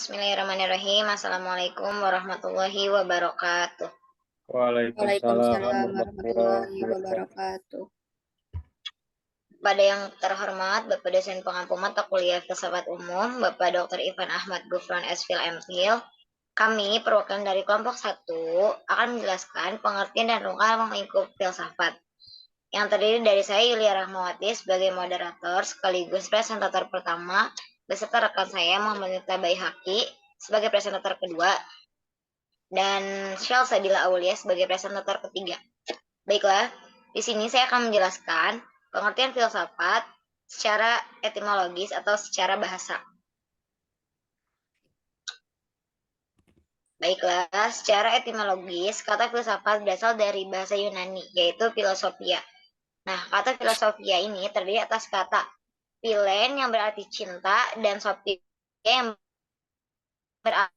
Bismillahirrahmanirrahim. Assalamualaikum warahmatullahi wabarakatuh. Waalaikumsalam Waalaikumsalam warahmatullahi warahmatullahi wabarakatuh. wabarakatuh. Pada yang terhormat Bapak dosen pengampu mata kuliah Filsafat Umum, Bapak Dr. Ivan Ahmad Gufron S.Phil M.Phil, kami perwakilan dari kelompok 1 akan menjelaskan pengertian dan rungkapan lingkup filsafat. Yang terdiri dari saya Yulia Rahmawati sebagai moderator sekaligus presentator pertama, beserta rekan saya Muhammad Miftah Baihaqi sebagai presentator kedua, dan Syal Sadila Aulia sebagai presentator ketiga. Baiklah, di sini saya akan menjelaskan pengertian filsafat secara etimologis atau secara bahasa. Baiklah, secara etimologis, kata filsafat berasal dari bahasa Yunani, yaitu filosofia. Nah, kata filosofia ini terdiri atas kata philen yang berarti cinta dan sophia yang berarti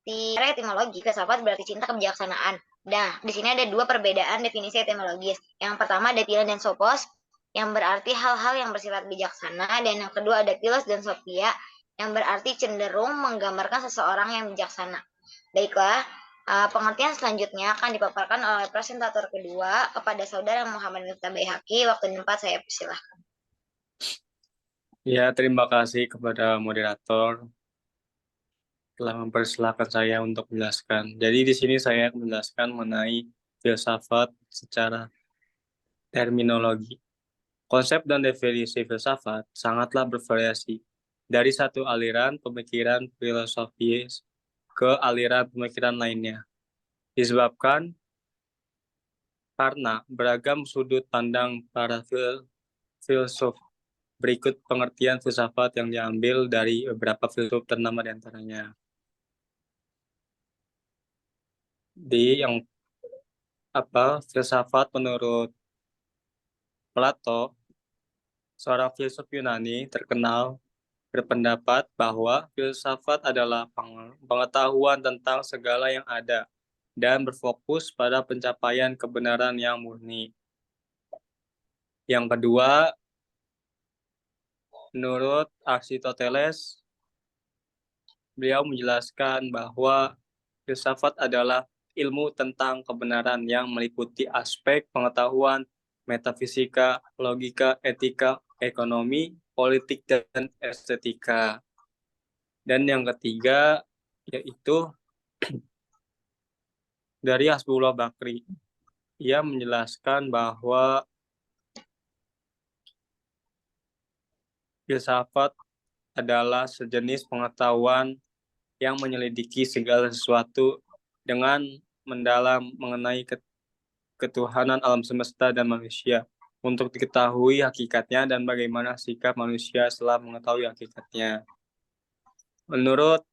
secara etimologi, filsafat berarti cinta kebijaksanaan. Nah, di sini ada dua perbedaan definisi etimologis. Yang pertama ada philen dan sophos, yang berarti hal-hal yang bersifat bijaksana, dan yang kedua ada philos dan sophia, yang berarti cenderung menggambarkan seseorang yang bijaksana. Baiklah, pengertian selanjutnya akan dipaparkan oleh presentator kedua kepada saudara Muhammad Miftah Baihaqi. Waktu dan tempat saya persilahkan. Ya, terima kasih kepada moderator telah mempersilahkan saya untuk menjelaskan. Jadi di sini saya akan menjelaskan mengenai filsafat secara terminologi. Konsep dan definisi filsafat sangatlah bervariasi dari satu aliran pemikiran filosofis ke aliran pemikiran lainnya. Disebabkan karena beragam sudut pandang para filsuf. Berikut pengertian filsafat yang diambil dari beberapa filsuf ternama di antaranya. Filsafat menurut Plato, seorang filsuf Yunani terkenal, berpendapat bahwa filsafat adalah pengetahuan tentang segala yang ada dan berfokus pada pencapaian kebenaran yang murni. Yang kedua, menurut Aristoteles, beliau menjelaskan bahwa filsafat adalah ilmu tentang kebenaran yang meliputi aspek pengetahuan, metafisika, logika, etika, ekonomi, politik, dan estetika. Dan yang ketiga, yaitu dari Hasbullah Bakri. Ia menjelaskan bahwa filsafat adalah sejenis pengetahuan yang menyelidiki segala sesuatu dengan mendalam mengenai ketuhanan alam semesta dan manusia untuk diketahui hakikatnya dan bagaimana sikap manusia setelah mengetahui hakikatnya. Menurut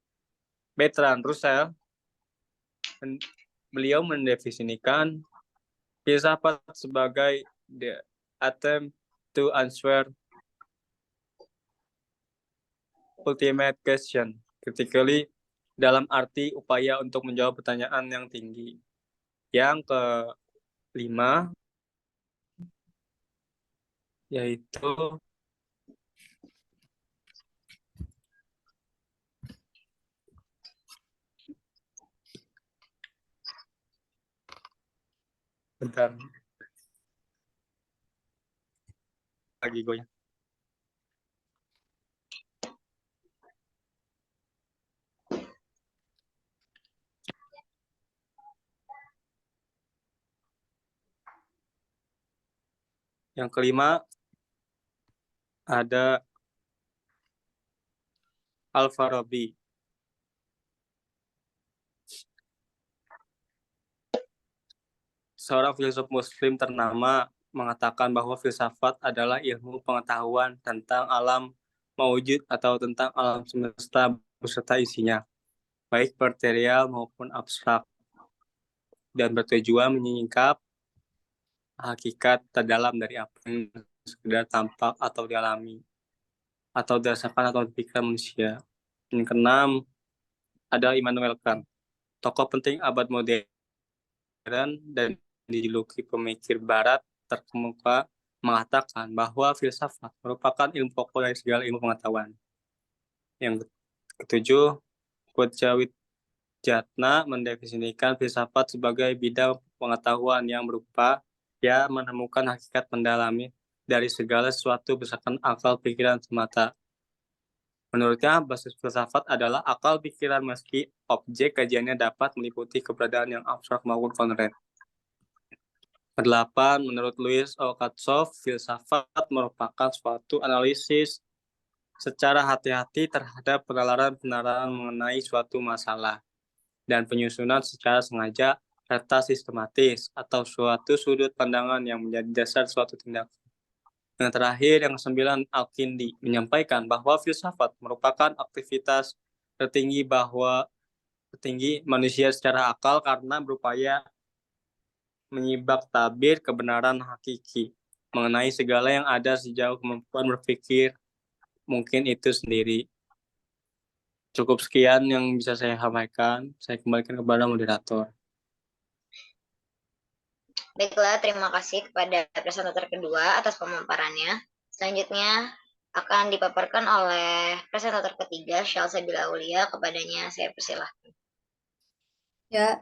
Bertrand Russell, beliau mendefinisikan filsafat sebagai the attempt to answer ultimate question, critically dalam arti upaya untuk menjawab pertanyaan yang tinggi. Yang kelima, yaitu bentar lagi goyang. Yang kelima ada Al-Farabi. Seorang filsuf muslim ternama mengatakan bahwa filsafat adalah ilmu pengetahuan tentang alam maujud atau tentang alam semesta beserta isinya, baik material maupun abstrak, dan bertujuan menyingkap hakikat terdalam dari apa yang sekedar tampak atau dialami, atau dirasakan atau dipikirkan manusia. Yang keenam, ada Immanuel Kant, tokoh penting abad modern dan dijuluki pemikir barat terkemuka, mengatakan bahwa filsafat merupakan ilmu pokok dari segala ilmu pengetahuan. Yang ketujuh, Jatna mendefinisikan filsafat sebagai bidang pengetahuan yang berupa ya menemukan hakikat mendalami dari segala sesuatu berdasarkan akal pikiran semata. Menurutnya, basis filsafat adalah akal pikiran meski objek kajiannya dapat meliputi keberadaan yang abstrak maupun konkret. Kedelapan, menurut Louis Okhotskov, filsafat merupakan suatu analisis secara hati-hati terhadap penalaran-penalaran mengenai suatu masalah dan penyusunan secara sengaja serta sistematis atau suatu sudut pandangan yang menjadi dasar suatu tindakan. Yang terakhir, yang kesembilan, Al-Kindi menyampaikan bahwa filsafat merupakan aktivitas tertinggi manusia secara akal karena berupaya menyibak tabir kebenaran hakiki mengenai segala yang ada sejauh kemampuan berpikir mungkin itu sendiri. Cukup sekian yang bisa saya sampaikan. Saya kembalikan kepada moderator. Baiklah, terima kasih kepada presentator kedua atas pemaparannya. Selanjutnya akan dipaparkan oleh presentator ketiga, Syalsabila Aulia. Kepadanya saya persilahkan. Ya,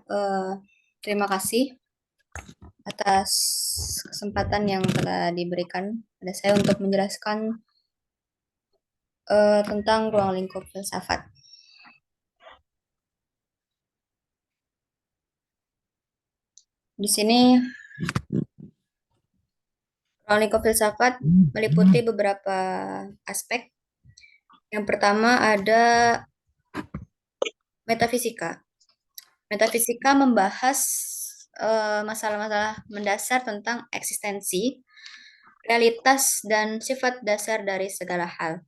terima kasih atas kesempatan yang telah diberikan pada saya untuk menjelaskan tentang ruang lingkup filsafat. Di sini ruang lingkup filsafat meliputi beberapa aspek. Yang pertama ada metafisika. Metafisika membahas masalah-masalah mendasar tentang eksistensi, realitas, dan sifat dasar dari segala hal.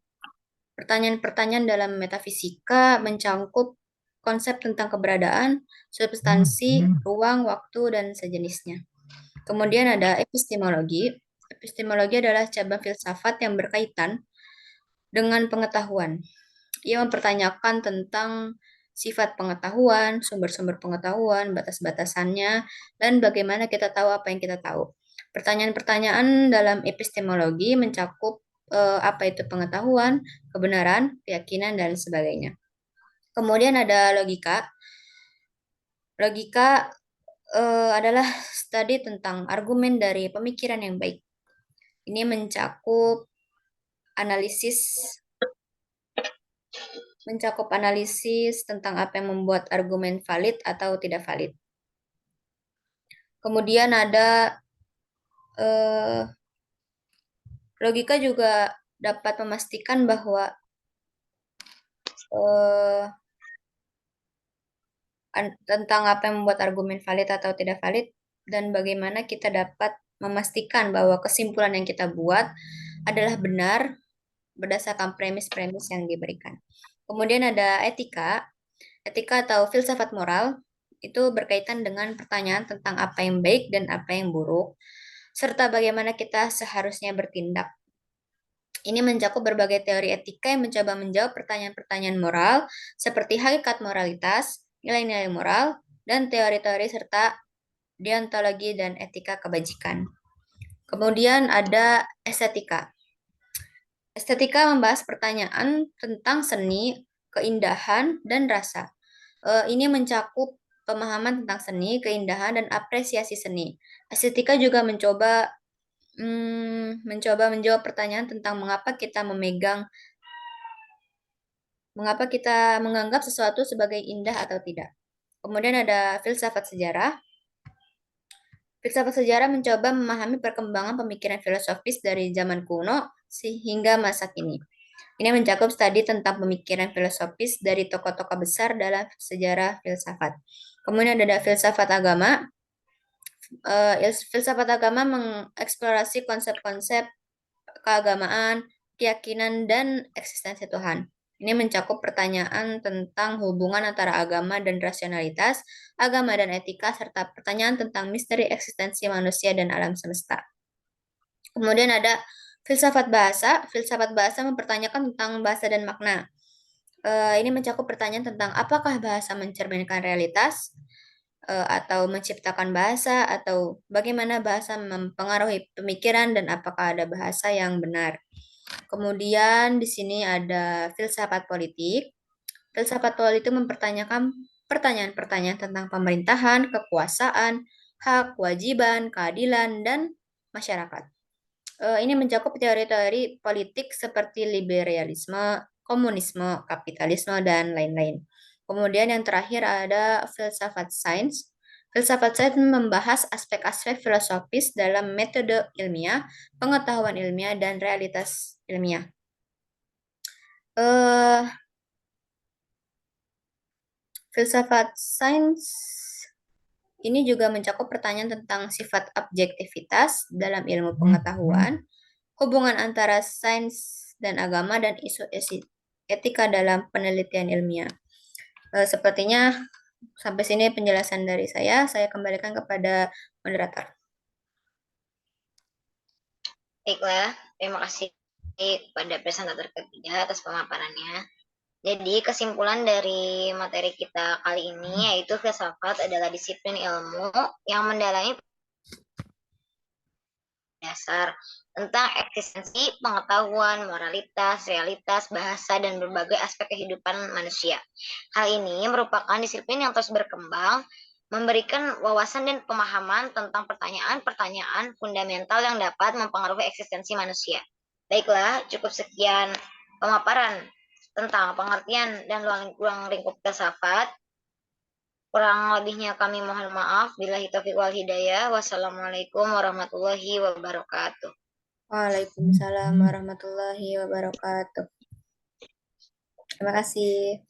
Pertanyaan-pertanyaan dalam metafisika mencangkup konsep tentang keberadaan, substansi, ruang, waktu, dan sejenisnya. Kemudian ada epistemologi. Epistemologi adalah cabang filsafat yang berkaitan dengan pengetahuan. Ia mempertanyakan tentang sifat pengetahuan, sumber-sumber pengetahuan, batas-batasannya, dan bagaimana kita tahu apa yang kita tahu. Pertanyaan-pertanyaan dalam epistemologi mencakup apa itu pengetahuan, kebenaran, keyakinan, dan sebagainya. Kemudian ada logika. Logika adalah studi tentang argumen dari pemikiran yang baik. Ini mencakup analisis tentang apa yang membuat argumen valid atau tidak valid. Kemudian ada logika juga dapat memastikan bahwa tentang apa yang membuat argumen valid atau tidak valid dan bagaimana kita dapat memastikan bahwa kesimpulan yang kita buat adalah benar berdasarkan premis-premis yang diberikan. Kemudian ada etika. Etika atau filsafat moral itu berkaitan dengan pertanyaan tentang apa yang baik dan apa yang buruk, serta bagaimana kita seharusnya bertindak. Ini mencakup berbagai teori etika yang mencoba menjawab pertanyaan-pertanyaan moral, seperti hakikat moralitas, nilai-nilai moral, dan teori-teori serta deontologi dan etika kebajikan. Kemudian ada estetika. Estetika membahas pertanyaan tentang seni, keindahan, dan rasa. Ini mencakup pemahaman tentang seni, keindahan, dan apresiasi seni. Estetika juga mencoba menjawab pertanyaan tentang mengapa kita menganggap sesuatu sebagai indah atau tidak. Kemudian ada filsafat sejarah. Filsafat sejarah mencoba memahami perkembangan pemikiran filosofis dari zaman kuno sehingga masa kini. Ini mencakup studi tentang pemikiran filosofis dari tokoh-tokoh besar dalam sejarah filsafat. Kemudian ada filsafat agama. Filsafat agama mengeksplorasi konsep-konsep keagamaan, keyakinan, dan eksistensi Tuhan. Ini mencakup pertanyaan tentang hubungan antara agama dan rasionalitas, agama dan etika, serta pertanyaan tentang misteri eksistensi manusia dan alam semesta. Kemudian ada filsafat bahasa. Filsafat bahasa mempertanyakan tentang bahasa dan makna. Ini mencakup pertanyaan tentang apakah bahasa mencerminkan realitas, atau menciptakan bahasa, atau bagaimana bahasa mempengaruhi pemikiran dan apakah ada bahasa yang benar. Kemudian di sini ada filsafat politik. Filsafat politik mempertanyakan pertanyaan-pertanyaan tentang pemerintahan, kekuasaan, hak, kewajiban, keadilan, dan masyarakat. Ini mencakup teori-teori politik seperti liberalisme, komunisme, kapitalisme, dan lain-lain. Kemudian yang terakhir ada filsafat sains. Filsafat sains membahas aspek-aspek filosofis dalam metode ilmiah, pengetahuan ilmiah, dan realitas ilmiah. Eh, Filsafat sains ini juga mencakup pertanyaan tentang sifat objektivitas dalam ilmu pengetahuan, hubungan antara sains dan agama, dan isu etika dalam penelitian ilmiah. Sepertinya sampai sini penjelasan dari saya. Saya kembalikan kepada moderator. Baiklah, terima kasih kepada presentator ketiga atas pemaparannya. Jadi kesimpulan dari materi kita kali ini yaitu filsafat adalah disiplin ilmu yang mendalami dasar tentang eksistensi, pengetahuan, moralitas, realitas, bahasa, dan berbagai aspek kehidupan manusia. Hal ini merupakan disiplin yang terus berkembang, memberikan wawasan dan pemahaman tentang pertanyaan-pertanyaan fundamental yang dapat mempengaruhi eksistensi manusia. Baiklah, cukup sekian pemaparan tentang pengertian dan ruang lingkup filsafat. Kurang lebihnya kami mohon maaf. Billahi taufiq wal hidayah. Wassalamualaikum warahmatullahi wabarakatuh. Waalaikumsalam warahmatullahi wabarakatuh. Terima kasih.